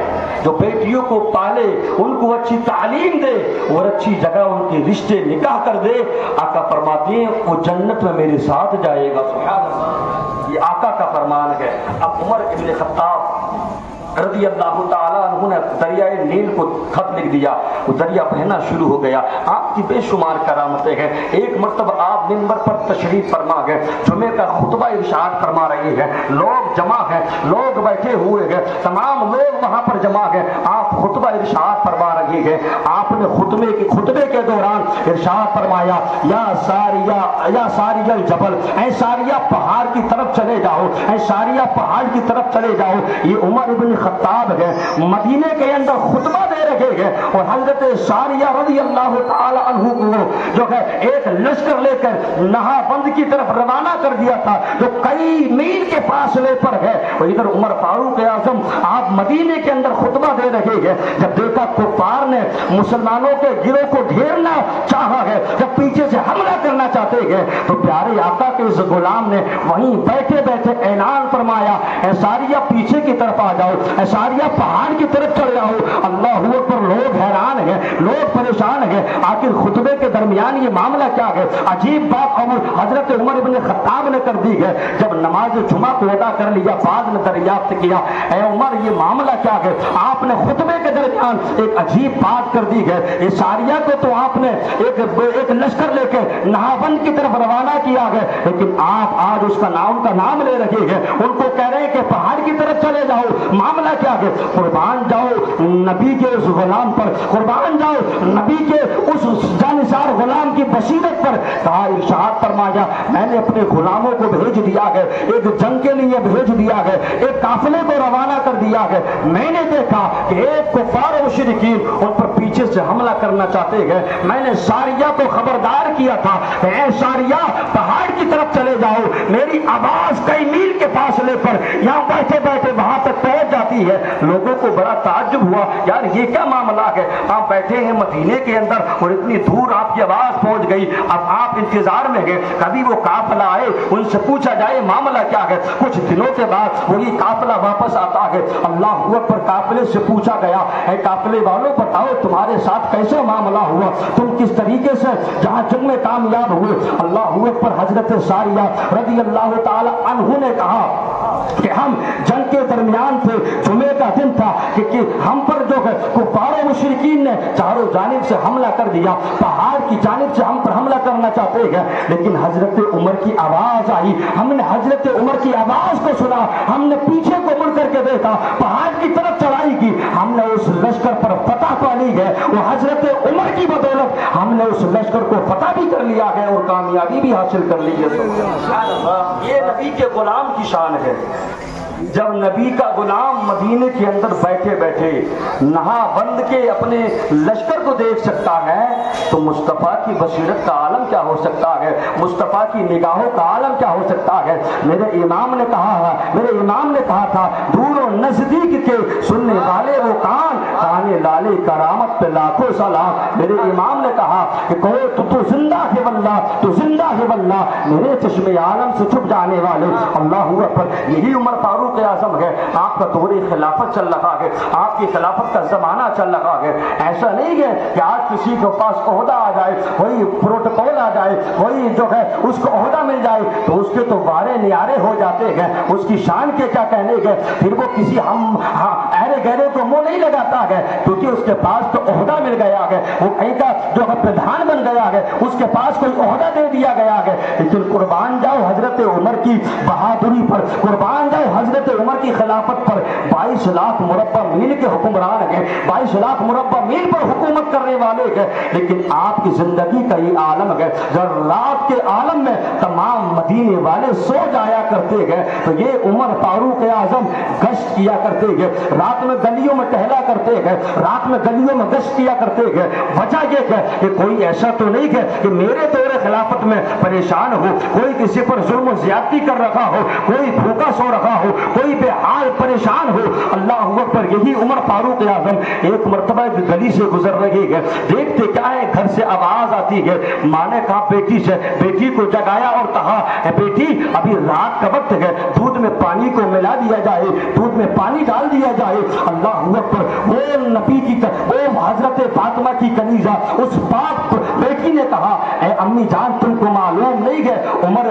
جو بیٹیوں کو پالے, ان کو اچھی تعلیم دے اور اچھی جگہ ان کے رشتے نکاح کر دے, آقا فرماتے ہیں وہ جنت میں میرے ساتھ جائے گا. یہ آقا کا فرمان ہے. اب عمر ابن خطاب رضی اللہ تعالیٰ عنہ نے دریائے نیل کو خط لکھ دیا, وہ دریا بہنا شروع ہو گیا. آپ کی بے شمار کرامتیں ہیں. ایک مرتبہ آپ منبر پر تشریف فرما گئے, جمعے کا خطبہ ارشاد فرما رہی ہے, لوگ جمع ہیں, لوگ بیٹھے ہوئے ہیں, تمام لوگ وہاں پر جمع ہیں. آپ خطبہ ارشاد فرما رہی ہے. آپ نے خطبے کے دوران ارشاد فرمایا یا ساریہ الجبل, اے ساریہ پہاڑ کی طرف چلے جاؤ, اے ساریہ پہاڑ کی طرف چلے جاؤ. یہ عمر ابن خطاب ہے, مدینے کے اندر خطبہ دے رہے ہیں اور حضرت ساریہ رضی اللہ تعالی عنہ کو جو ہے ایک لشکر لے کر نہا بند کی طرف روانہ کر دیا تھا جو کئی میل کے فاصلے پر ہے. اور ادھر عمر فاروق اعظم آپ مدینے کے اندر خطبہ دے رہے ہیں. جب دیکھا کفار نے مسلمانوں کے گروہ کو گھیرنا چاہا ہے, جب پیچھے سے حملہ کرنا چاہتے ہیں, تو پیارے آقا کے اس غلام نے وہیں بیٹھے بیٹھے اعلان فرمایا اے ساریہ پیچھے کی طرف آ جاؤ, اے ساریہ پہاڑ کی طرف چڑھ جاؤ. اللہ پر لوگ حیران ہیں, لوگ پریشان ہیں, آخر خطبے کے درمیان یہ معاملہ کیا ہے. عجیب بات حضرت عمر ابن خطاب نے کر دی ہے. جب نماز جمعہ کو ادا کر لیا, بعد میں دریافت کیا اے عمر یہ معاملہ کیا ہے. آپ نے خطبے کے درمیان ایک عجیب بات کر دی ہے. یہ ساریہ کو تو آپ نے ایک لشکر لے کے نہاوند کی طرف روانہ کیا ہے, لیکن آپ آج اس کا نام لے رہے ہیں, ان کو کہہ رہے ہیں کہ پہاڑ کی طرف چلے جاؤ. معاملہ کیا ہے. قربان جاؤ نبی کے اس غلام پر, قربان جاؤ نبی کے اس جانثار غلام کی بصیرت پر کہا، ارشاد فرمایا میں نے اپنے غلاموں کو بھیج دیا ہے، ایک جنگ کے لیے بھیج دیا ہے، ایک قافلے کو روانہ کر دیا ہے، میں نے دیکھا کہ ایک کفار و مشرکین ان پر پیچھے سے حملہ کرنا چاہتے ہیں، میں نے ساریہ کو خبردار کیا تھا کہ اے ساریہ پہاڑ کی طرف چلے جاؤ، میری آواز کئی میل کے فاصلے پر یہاں بیٹھے بیٹھے وہاں تک پہنچ جاتی ہے۔ لوگوں کو بڑا تعجب ہوا، یار یہ کیا معاملہ ہے، آپ بیٹھے ہیں مدینے کے اندر اور اتنی دور آپ کی آواز پہنچ گئی، اب آپ انتظار میں گئے کبھی وہ قافلہ آئے، ان سے پوچھا جائے معاملہ کیا ہے۔ کچھ دنوں کے بعد وہی قافلہ واپس آتا ہے، اللہ اکبر، قافلے سے پوچھا گیا اے قافلے والوں بتاؤ تمہارے ساتھ کیسا معاملہ ہوا، تم کس طریقے سے جہاں جنگ میں کامیاب ہوئے۔ اللہ اکبر، حضرت ساریہ رضی اللہ تعالی عنہ نے کہا کہ ہم جنگ کے درمیان تھے، جمعے کا دن تھا کہ ہم پر جو ہے کفار و مشرکین نے چاروں جانب سے حملہ کر دیا، پہاڑ کی جانب سے ہم پر حملہ کرنا چاہتے ہیں، لیکن حضرت عمر کی آواز آئی، ہم نے حضرت عمر کی آواز کو سنا، ہم نے پیچھے کو مڑ کر کے دیکھا، پہاڑ کی طرف چڑھائی کی، ہم نے اس لشکر پر فتح پا لی ہے، وہ حضرت عمر کی بدولت ہم نے اس لشکر کو فتح بھی کر لیا ہے اور کامیابی بھی حاصل کر لی ہے۔ یہ نبی کے غلام کی شان ہے۔ جب نبی کا غلام مدینے کے اندر بیٹھے بیٹھے نہا بند کے اپنے لشکر کو دیکھ سکتا ہے تو مصطفیٰ کی بصیرت کا عالم کیا ہو سکتا ہے، مصطفیٰ کی نگاہوں کا عالم کیا ہو سکتا ہے۔ میرے امام نے کہا تھا دور و نزدیک کے سننے والے وہ کان، کانے لالے کرامت پہ لاکھوں سلام۔ میرے امام نے کہا کہ کہو تو زندہ ہے واللہ، تو زندہ ہے واللہ، میرے چشم عالم سے چھپ جانے والے۔ اللہ اکبر، یہی عمر فاروق اعظم ہے، آپ کا دور خلافت چل رہا ہے، آپ کی خلافت کا زمانہ چل رہا ہے۔ ایسا نہیں ہے کہ آج کسی کے پاس عہدہ آ جائے، کوئی پروٹوکول آ جائے، کوئی جو ہے اس کو عہدہ مل جائے تو اس کے تو وارے نیارے ہو جاتے ہیں، اس کی شان کے کیا کہنے گے، پھر وہ کسی ایرے گہرے کو منہ نہیں لگاتا ہے کیونکہ اس کے پاس تو عہدہ مل گیا ہے، وہ کہیں کا جو ہے پردھان بن گیا ہے، اس کے پاس کوئی عہدہ دے دیا گیا ہے۔ لیکن قربان جاؤ حضرت عمر کی بہادری پر، قربان جاؤ حضرت عمر کی خلافت پر، 22 لاکھ مربع میل کے حکمران ہیں، 22 لاکھ مربع میل پر حکومت کرنے والے ہیں، لیکن آپ کی زندگی کا یہ عالم ہے، ذرات کے عالم میں تمام مدینے والے سو جایا کرتے ہیں، تو یہ عمر فاروق اعظم گشت کیا کرتے ہیں، رات میں گلیوں میں ٹہلا کرتے ہیں، رات میں گلیوں میں گشت کیا کرتے ہیں۔ وجہ یہ ہے کہ کوئی ایسا تو نہیں ہے کہ میرے دور خلافت میں پریشان ہو، کوئی کسی پر ظلم و زیادتی کر رکھا ہو، کوئی بھوکا سو رکھا ہو، کوئی بے حال پریشان ہو۔ اللہ اکبر، یہی عمر فاروق اعظم ایک مرتبہ گلی سے گزر رہے ہیں، دیکھتے کیا ہے گھر سے آواز آتی ہے، ماں نے کہا بیٹی سے، بیٹی کو جگایا اور کہا بیٹی ابھی رات کا وقت ہے، دودھ میں پانی کو ملا دیا جائے، دودھ میں پانی ڈال دیا جائے۔ اللہ اکبر، وہ نبی کی وہ حضرت فاطمہ کی کنیزہ اس پاک بیٹی نے کہا اے امی جان تم کو معلوم نہیں ہے عمر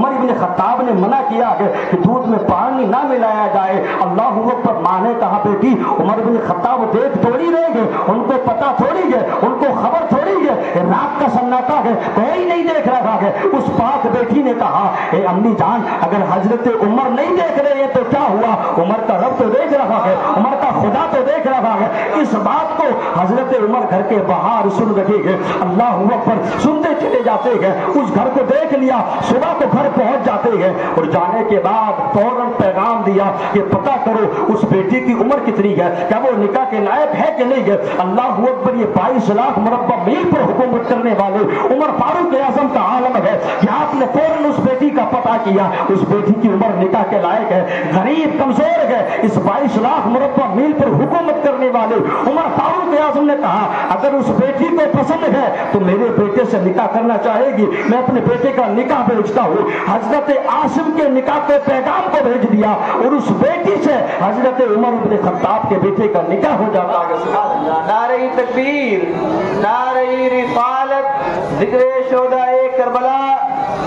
ابن خطاب نے منع کیا ہے کہ دودھ میں پانی نہ ملایا جائے۔ اللہ اکبر، ماں نے کہا بیٹی عمر ابن خطاب دیکھ تھوڑی رہے گے، ان کو پتا تھوڑی ہے، ان کو خبر تھوڑی ہے، رات کا سناٹا ہے، کوئی نہیں دیکھ رہا ہے۔ اس پاک بیٹی نے کہا اے امی جان اگر حضرت عمر نہیں دیکھ رہے ہیں تو کیا ہوا، عمر کا رب تو دیکھ رہا ہے، عمر کا خدا تو دیکھ رہا ہے۔ اس بات کو حضرت عمر گھر کے باہر سن رہے ہیں، اللہ اکبر، سنتے چلے جاتے ہیں، اس گھر کو دیکھ لیا، صبح کو گھر پہنچ جاتے ہیں اور جانے کے بعد فوراً پیغام دیا کہ پتہ کرو اس بیٹی کی عمر کتنی ہے، کیا وہ نکاح کے لائق ہے کہ نہیں ہے۔ اللہ اکبر، یہ 22 لاکھ مربع میل پر حکومت کرنے والے عمر فاروق اعظم کا عالم ہے کہ آپ نے فوراً اس بیٹی کا پتہ کیا، اس بیٹی کی عمر نکاح کے لائق ہے، غریب کمزور ہے، اس 22 لاکھ مربع میل پر حکومت کرنے والے عمر فاروق اعظم نے کہا اگر اس بیٹی کو پسند ہے تو میرے بیٹے سے نکاح کرنا چاہے گی، میں اپنے بیٹے کا نکاح بھیجتا ہوں۔ حضرت عاصم کے نکاح کے پیغام کو بھیج دیا اور اس بیٹی سے حضرت عمر بن خطاب کے بیٹے کا نکاح ہو جاتا ہے۔ نعرہ تکبیر، نعرہ رسالت، ذکر شہدائے کربلا۔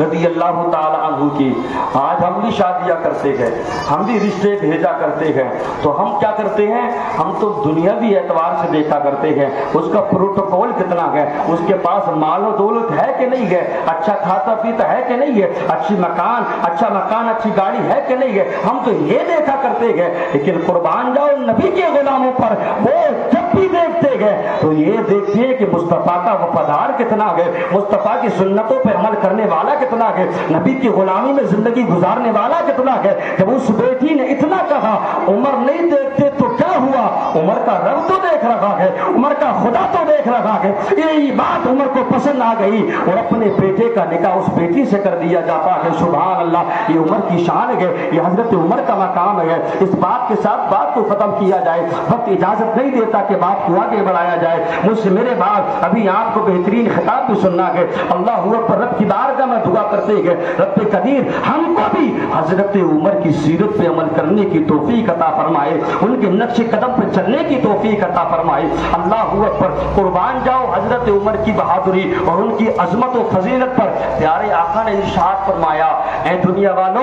رضی اللہ تعالی عنہ کی۔ آج ہم بھی شادیاں کرتے ہیں، ہم بھی رشتے بھیجا کرتے ہیں، تو ہم کیا کرتے ہیں؟ ہم تو دنیاوی اعتبار سے دیکھا کرتے ہیں اس کا پروٹوکول کتنا ہے، اس کے پاس مال و دولت ہے کہ نہیں ہے، اچھا کھاتا پیتا ہے کہ نہیں ہے، اچھا مکان اچھی گاڑی ہے کہ نہیں ہے، ہم تو یہ دیکھا کرتے ہیں۔ لیکن قربان جاؤ نبی کے غلاموں پر وہ جب بھی دیکھتے ہیں تو یہ دیکھتے ہیں کہ مصطفیٰ کا وفادار کتنا ہے، مصطفیٰ کی سنتوں پر عمل کرنے والا کتنا ہے، نبی کی غلامی میں زندگی گزارنے والا کتنا ہے۔ جب اس بیٹی نے اتنا کہا عمر نہیں دیکھتے تو کیا ہوا؟ عمر کا رب تو دیکھ رہا ہے، عمر کا خدا تو دیکھ رہا ہے۔ یہی بات عمر کو پسند آ گئی اور اپنے بیٹے کا نکاح اس بیٹی سے کر دیا جاتا ہے۔ سبحان اللہ، یہ عمر کی شان ہے، یہ حضرت عمر کا مقام ہے۔ اس بات کے ساتھ بات کو ختم کیا جائے، وقت اجازت نہیں دیتا کہ بات کو آگے بڑھایا جائے۔ مجھ سے میرے بعد ابھی آپ کو بہترین خطاب بھی سننا ہے۔ اللہ اکبر، رب کی بارگاہ میں دعا کرتے ہیں رب قدیر ہم کو بھی حضرت عمر کی سیرت پہ عمل کرنے کی توفیق عطا فرمائے، ان کے نقش قدم پہ چلنے کی توفیق عطا فرمائے۔ اللہ اکبر، قربان جاؤ حضرت عمر کی بہادری اور ان کی عظمت و فضیلت پر پیارے آقا نے ارشاد فرمایا، اے دنیا والو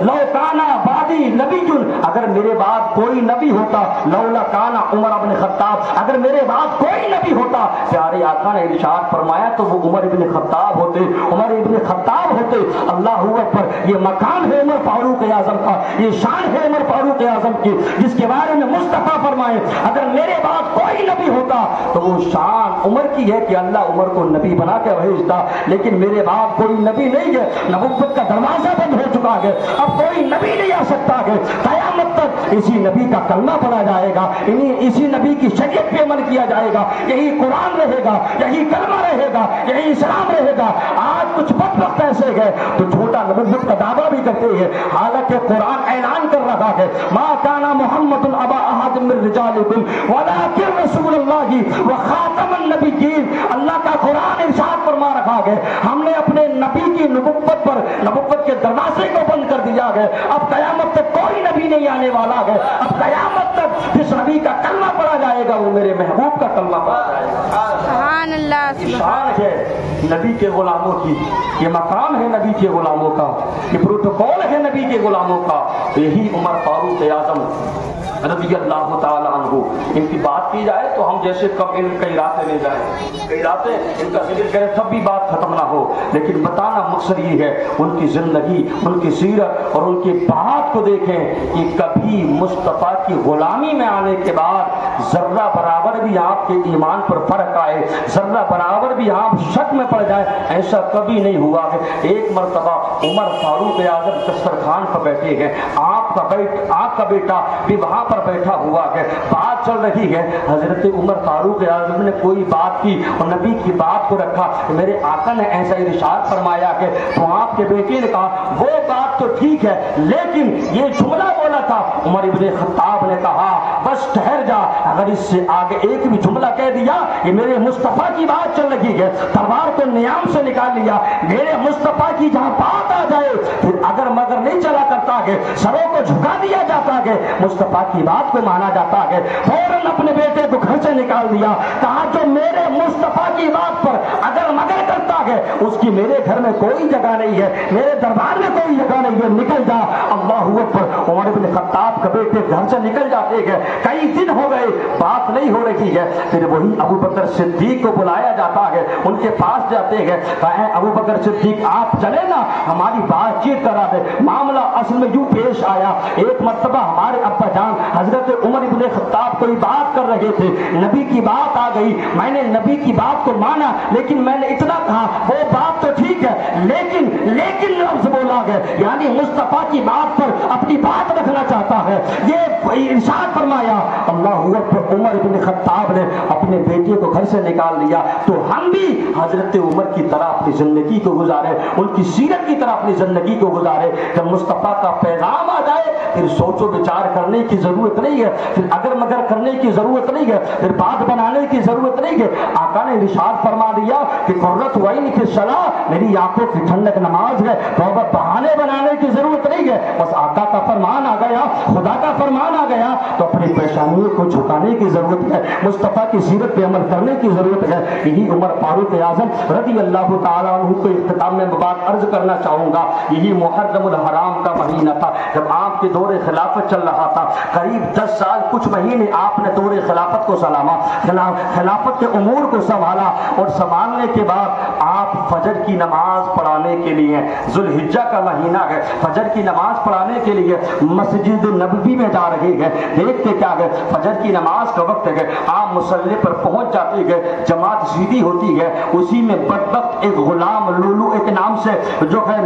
لو کانا بعدی نبی، اگر میرے بعد کوئی نبی ہوتا، لولا کانا عمر ابن خطاب، اگر میرے بعد کوئی نبی ہوتا، پیارے آقا نے ارشاد فرمایا تو وہ عمر ابن خطاب ہوتے، عمر ابن خطاب ہوتے۔ اللہ اکبر، یہ مقام ہے عمر فاروق اعظم کا، یہ شان ہے عمر فاروق اعظم کی، جس کے بارے میں مصطفیٰ فرمائے اگر میرے بعد کوئی نبی ہوتا تو وہ شان عمر کی ہے کہ اللہ عمر کو نبی بنا کے بھیجتا، لیکن میرے بعد کوئی نبی نہیں ہے، نبوت کا دروازہ بند ہو چکا ہے، اب کوئی نبی نہیں آ سکتا ہے۔ قیامت تک اسی نبی کا کلمہ پڑھا جائے گا، اسی نبی کی شریعت پہ عمل کیا جائے گا، یہی قرآن رہے گا، یہی کلمہ رہے گا، یہی اسلام رہے گا۔ آج کچھ بدبخت ایسے گئے تو جھوٹا نبوت کا دعویٰ بھی کرتے ہیں، حالانکہ قرآن اعلان کر رہا ہے ما کان محمد ابا احد من رجالکم ولکن رسول اللہ وخاتم النبیین۔ اللہ کا قرآن ارشاد فرما رکھا ہے ہم نے اپنے نبی کی نبوت پر، نبوت کے دروازے کو بند کر دیا ہے، اب قیامت تک کوئی نبی نہیں آنے والا ہے، اب قیامت تک جس نبی کا کلمہ پڑھا جائے گا وہ میرے محبوب کا کلمہ پڑھا جائے گا۔ سبحان اللہ، شان ہے نبی کے غلاموں کی، یہ مقام ہے نبی کے غلاموں کا، یہ پروٹوکول ہے نبی کے غلاموں کا۔ یہی عمر فاروق اعظم رضی اللہ تعالی عنہ، ان کی بات کی جائے تو ہم جیسے کئی راتیں لے جائیں، کئی راتیں ان کا ذکر کریں تب بھی بات ختم نہ ہو، لیکن بتانا مقصد یہ ہے ان کی زندگی، ان کی سیرت اور ان کی بات کو دیکھیں کہ کبھی مصطفیٰ کی غلامی میں آنے کے بعد ذرہ برابر بھی آپ کے ایمان پر فرق آئے، ذرہ برابر بھی آپ شک میں پڑ جائے، ایسا کبھی نہیں ہوا ہے۔ ایک مرتبہ عمر فاروق اعظم دسترخوان پر بیٹھے ہیں، آپ کا بیٹا بھی وہاں پر بیٹھا ہوا ہے، بات چل رہی ہے، حضرت عمر فاروق اعظم نے کوئی بات کی اور نبی کی بات کو رکھا، میرے آقا نے ایسا ارشاد فرمایا کہ تو آپ کے بیٹے نے کہا وہ بات تو ٹھیک ہے لیکن یہ جملہ بولا تھا، عمر ابن خطاب نے کہا بس ٹھہر جا، اگر اس سے آگے ایک بھی جملہ کہہ دیا یہ میرے مصطفیٰ کی بات چل رہی ہے، تلوار کو نیام سے نکال لیا، میرے مصطفیٰ کی جہاں بات آ جائے پھر اگر مگر نہیں چلا کرتا ہے، سروں کو جھکا دیا جاتا ہے، مصطفیٰ کی بات کو مانا جاتا ہے۔ فوراً اپنے بیٹے کو گھر سے نکال دیا، کہا جو میرے مصطفیٰ کی بات پر اگر مگر کرتا ہے اس کی میرے گھر میں کوئی جگہ نہیں ہے، میرے دربار میں کوئی جگہ نہیں ہے، نکل جا۔ اللہ اکبر، عمر بن خطاب کے بیٹے گھر سے نکل جاتے ہیں، کئی دن ہو گئے بات نہیں ہو رہی ہے، پھر وہی ابو بکر صدیق کو بلایا جاتا ہے، ان کے پاس جاتے ہیں، کہا ابو بکر صدیق آپ چلے نا ہماری بات چیت کرا دے۔ معاملہ اصل میں یوں پیش آیا، ایک مرتبہ ہمارے ابا جان حضرت عمر ابن خطاب کوئی بات کر رہے تھے، نبی کی بات آ گئی، میں نے نبی کی بات کو مانا لیکن میں نے اتنا کہا وہ بات تو ٹھیک ہے لیکن لفظ بولا گیا، یعنی مصطفیٰ کی بات پر اپنی بات رکھنا چاہتا ہے، یہ ارشاد فرمایا۔ اللہ اکبر، عمر ابن خطاب نے اپنے بیٹے کو گھر سے نکال لیا، تو ہم بھی حضرت عمر کی طرح اپنی زندگی کو گزارے، ان کی سیرت کی طرح اپنی زندگی کو گزارے۔ جب مصطفیٰ کا پیغام آ جائے پھر سوچ و بچار کرنے کی ضرورت نہیں ہے، پھر اگر مگر کرنے کی ضرورت نہیں ہے، پھر بات بنانے کی ضرورت نہیں ہے۔ آقا نے ارشاد فرما دیا کہ قرۃ عین فی الصلاۃ، میری آنکھوں کی ٹھنڈک نماز ہے، بہانے بنانے کی ضرورت نہیں ہے، بس آقا کا فرمان آ گیا، خدا کا فرمان آ گیا تو اپنی پیشانیوں کو جھکانے کی ضرورت ہے، مصطفیٰ کی سیرت پہ عمل کرنے کی ضرورت ہے۔ یہی عمر فاروق اعظم رضی اللہ تعالیٰ عنہ کو اختتام میں بات عرض کرنا چاہوں گا۔ یہی محرم الحرام کا مہینہ تھا جب آپ کے دور خلافت چل رہا تھا، قریب 10 سال کچھ مہینے آپ نے دور خلافت کو سلاما، خلافت کے امور کو سنبھالا، اور سنبھالنے کے بعد آپ فجر کی نماز پڑھانے کے لیے، ذوالحجہ کا مہینہ ہے، فجر کی نماز پڑھانے کے لیے مسجد نبوی میں جا رہے ہیں۔ دیکھتے کیا ہے، فجر کی نماز کا وقت ہے، آپ مصلی پر پہنچ جاتے ہیں، جماعت سیدھی ہوتی ہے، اسی میں بدبخت ایک غلام لولو ایک نام سے جو ہے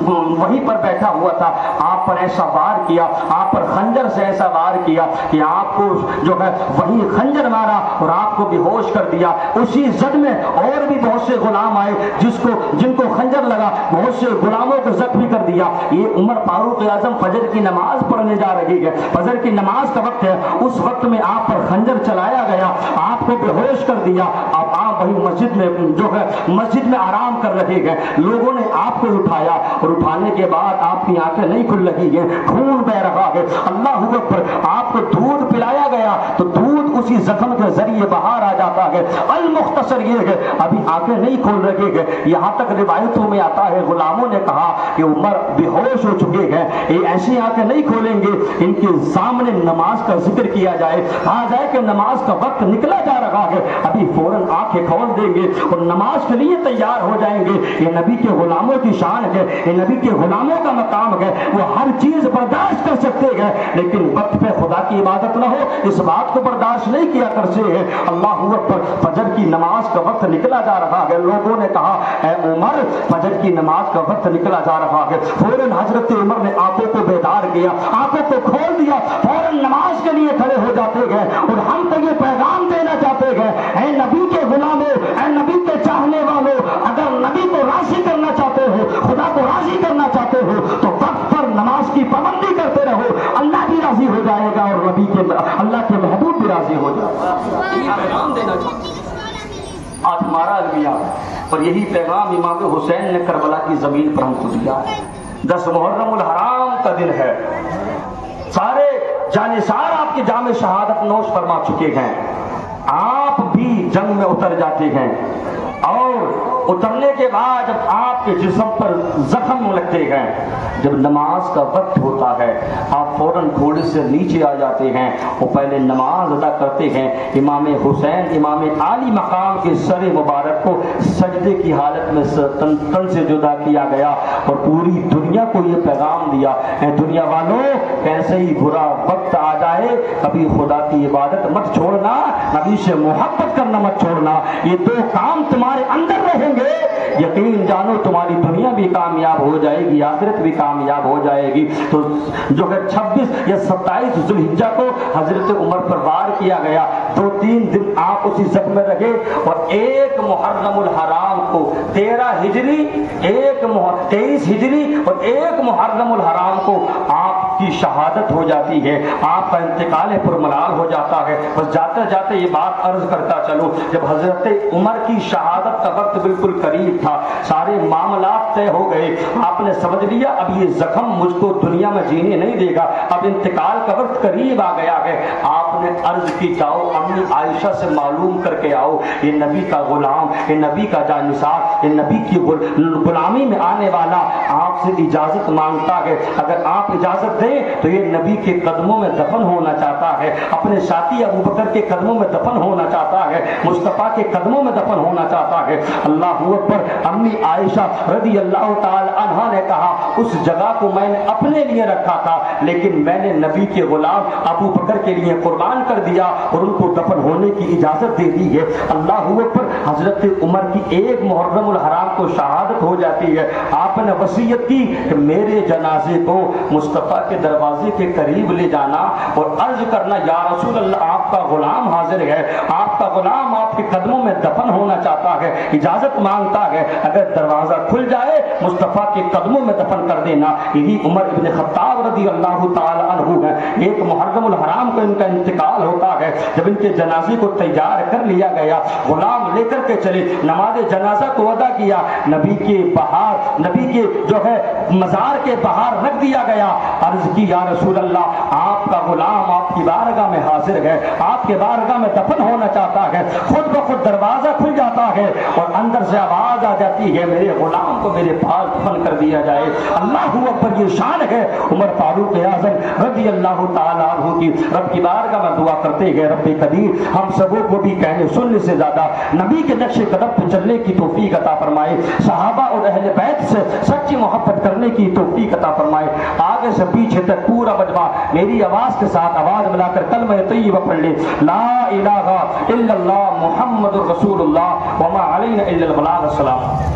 وہیں پر بیٹھا ہوا تھا، آپ پر ایسا وار کیا، آپ پر خنجر سے ایسا وار کیا کہ آپ کو جو ہے وہیں خنجر مارا اور آپ کو بے ہوش کر دیا۔ اسی زد میں اور بھی بہت سے غلام آئے جن کو خنجر لگا، بہت سے غلاموں کو زخمی کر دیا۔ یہ عمر فاروق اعظم فجر کی نماز پڑھنے جا رہی ہے، فجر کی نماز کا وقت ہے، اس وقت میں آپ پر خنجر چلایا گیا، آپ کو بے ہوش کر دیا۔ اب آپ وہی مسجد میں جو ہے مسجد میں آرام کر رہے ہیں، لوگوں نے آپ کو اٹھایا اور اٹھانے کے بعد آپ کی آنکھیں نہیں کھل رہی ہیں، خون بہ رہا ہے، اللہ اکبر، آپ کو دودھ پلایا گیا تو دودھ اسی زخم کے ذریعے باہر آ جاتا ہے۔ المختصر یہ ہے ابھی آنکھیں نہیں کھول رہے ہیں، یہاں تک روایتوں میں آتا ہے غلاموں نے کہا کہ عمر بے ہوش ہو چکے ہیں، یہ ایسی آنکھیں نہیں کھولیں گے، ان کے سامنے نماز کا ذکر کیا جائے، کہا جائے کہ نماز کا وقت نکلا جا رہا ہے، ابھی فوراً آنکھیں کھول دیں گے اور نماز کے لیے تیار ہو جائیں گے۔ یہ نبی کے غلاموں کی شان ہے، یہ نبی کے غلاموں کا مقام ہے، وہ ہر چیز برداشت کر سکتے ہیں، لیکن وقت پہ خدا کی عبادت نہ ہو اس بات کو برداشت نہیں کیا کرتے ہیں۔ اللہ اکبر، فجر کی نماز کا وقت نکلا جا رہا ہے، لوگوں نے کہا اے عمر فجر کی نماز کا وقت نکلا جا رہا ہے۔ فوراً حضرت عمر نے آنکھوں کو بیدار کیا، آنکھوں کو کھول دیا، فوراً نماز کے لیے کھڑے ہو جاتے ہیں اور ہم تو یہ پیغام دینا چاہتے ہیں، اے نبی کے غلاموں، اے نبی کے چاہنے والوں، اگر نبی کو راضی کرنا چاہتے ہو، خدا کو راضی کرنا چاہتے ہو تو وقت پر نماز کی پابندی کرتے رہو، اللہ بھی راضی ہو جائے گا اور نبی کے اللہ کے محبوب بھی راضی ہو جائے گا۔ یہ پیغام دینا چاہتے ہیں آج ہمارا المیہ، اور یہی پیغام امام حسین نے کربلا کی زمین پر ہم کو دیا ہے۔ 10 محرم الحرام کا دن ہے، سارے جانثار آپ کی جام شہادت نوش فرما چکے ہیں، آپ بھی جنگ میں اتر جاتے ہیں، اور اترنے کے بعد جب آپ کے جسم پر زخم لگتے ہیں، جب نماز کا وقت ہوتا ہے آپ فوراً گھوڑے سے نیچے آ جاتے ہیں اور پہلے نماز ادا کرتے ہیں۔ امام حسین امام عالی مقام کے سر مبارک کو سجدے کی حالت میں تن سے جدا کیا گیا اور پوری دنیا کو یہ پیغام دیا، اے دنیا والوں، کیسے ہی برا وقت آ جائے کبھی خدا کی عبادت مت چھوڑنا، نبی سے محبت کرنا مت چھوڑنا، یہ 2 کام تمہارے اندر رہیں گے، یقین جانو تمہاری دنیا بھی کامیاب ہو جائے گی، آخرت بھی کامیاب ہو جائے گی۔ تو جو ہے 26 یا 27 ذوالحجہ کو حضرت عمر پر وار کیا گیا، 2-3 دن آپ اسی زخم میں رہے اور 1 محرم الحرام کو 13 ہجری 23 ہجری اور 1 محرم الحرام کو آپ کی شہادت ہو جاتی ہے، آپ کا انتقال پرملال ہو جاتا ہے۔ بس جاتے جاتے یہ بات عرض کرتا چلو، جب حضرت عمر کی شہادت کا وقت بالکل قریب تھا، سارے معاملات طے ہو گئے، آپ نے سمجھ لیا اب یہ زخم مجھ کو دنیا میں جینے نہیں دے گا، اب انتقال کا وقت قریب آ گیا ہے۔ آپ نے عرض کی جاؤ امی عائشہ سے معلوم کر کے آؤ، یہ نبی کا غلام، یہ نبی کا جانثار، یہ نبی کی غلامی میں آنے والا آپ سے اجازت مانگتا ہے، اگر آپ اجازت دیں تو یہ نبی کے قدموں میں دفن ہونا چاہتا ہے، اپنے ساتھی ابو بکر کے قدموں میں دفن ہونا چاہتا ہے، مصطفیٰ کے قدموں میں دفن ہونا چاہتا ہے۔ اللہ اکبر، امی عائشہ رضی اللہ تعالی عنہا نے کہا اس جگہ کو میں نے اپنے لیے رکھا تھا لیکن میں نے نبی کے غلام ابو بکر کے لیے قربان کر دیا اور ان کو دفن ہونے کی اجازت دے دی ہے۔ اللہ اکبر، حضرت عمر کی 1 محرم الحرام کو شہادت ہو جاتی ہے۔ آپ نے وصیت کی کہ میرے جنازے کو مصطفیٰ کے دروازے کے قریب لے جانا اور عرض کرنا یا رسول اللہ آپ کا غلام حاضر ہے، آپ کا غلام آپ کے قدموں میں دفن ہونا چاہتا ہے، اجازت مانگتا ہے، اگر دروازہ کھل جائے مصطفیٰ کے قدموں میں دفن کر دینا۔ یہی عمر ابن خطاب رضی اللہ تعالی عنہ ہے۔ 1 محرم الحرام کو ان کا انتقال ہوتا ہے، جب جب ان کے جنازے کو تیار کر لیا گیا، غلام لے کر کے چلے، نماز جنازہ کو ادا کیا، نبی کے باہر، نبی کے جو ہے مزار کے باہر رکھ دیا گیا۔ عرض کی یا رسول اللہ، آپ کا غلام آپ کی بارگاہ میں حاضر ہے، آپ کے بارگاہ میں دفن ہونا چاہتا ہے۔ خود بخود دروازہ کھل جاتا ہے اور اندر سے آواز آ جاتی ہے، میرے غلام کو میرے پاس دفن کر دیا جائے۔ اللہ اکبر، یہ شان ہے عمر فاروق اعظم رضی اللہ تعالیٰ عنہ کی۔ رب کی بارگاہ میں دعا کرتے گئے، رب قدیر ہم سبوں کو بھی کہنے سننے سے زیادہ نبی کے نقش قدم پہ چلنے کی توفیق عطا فرمائے، صحابہ اور اہل بیت سے سچی محبت کرنے کی توفیق عطا فرمائے۔ آگے سے پیچھے تک پورا مجمع میری آواز کے ساتھ آواز ملا کر کلمہ طیبہ پڑھ لے، لا الہ الا اللہ محمد رسول اللہ وما علینا الا البلاغ۔ السلام۔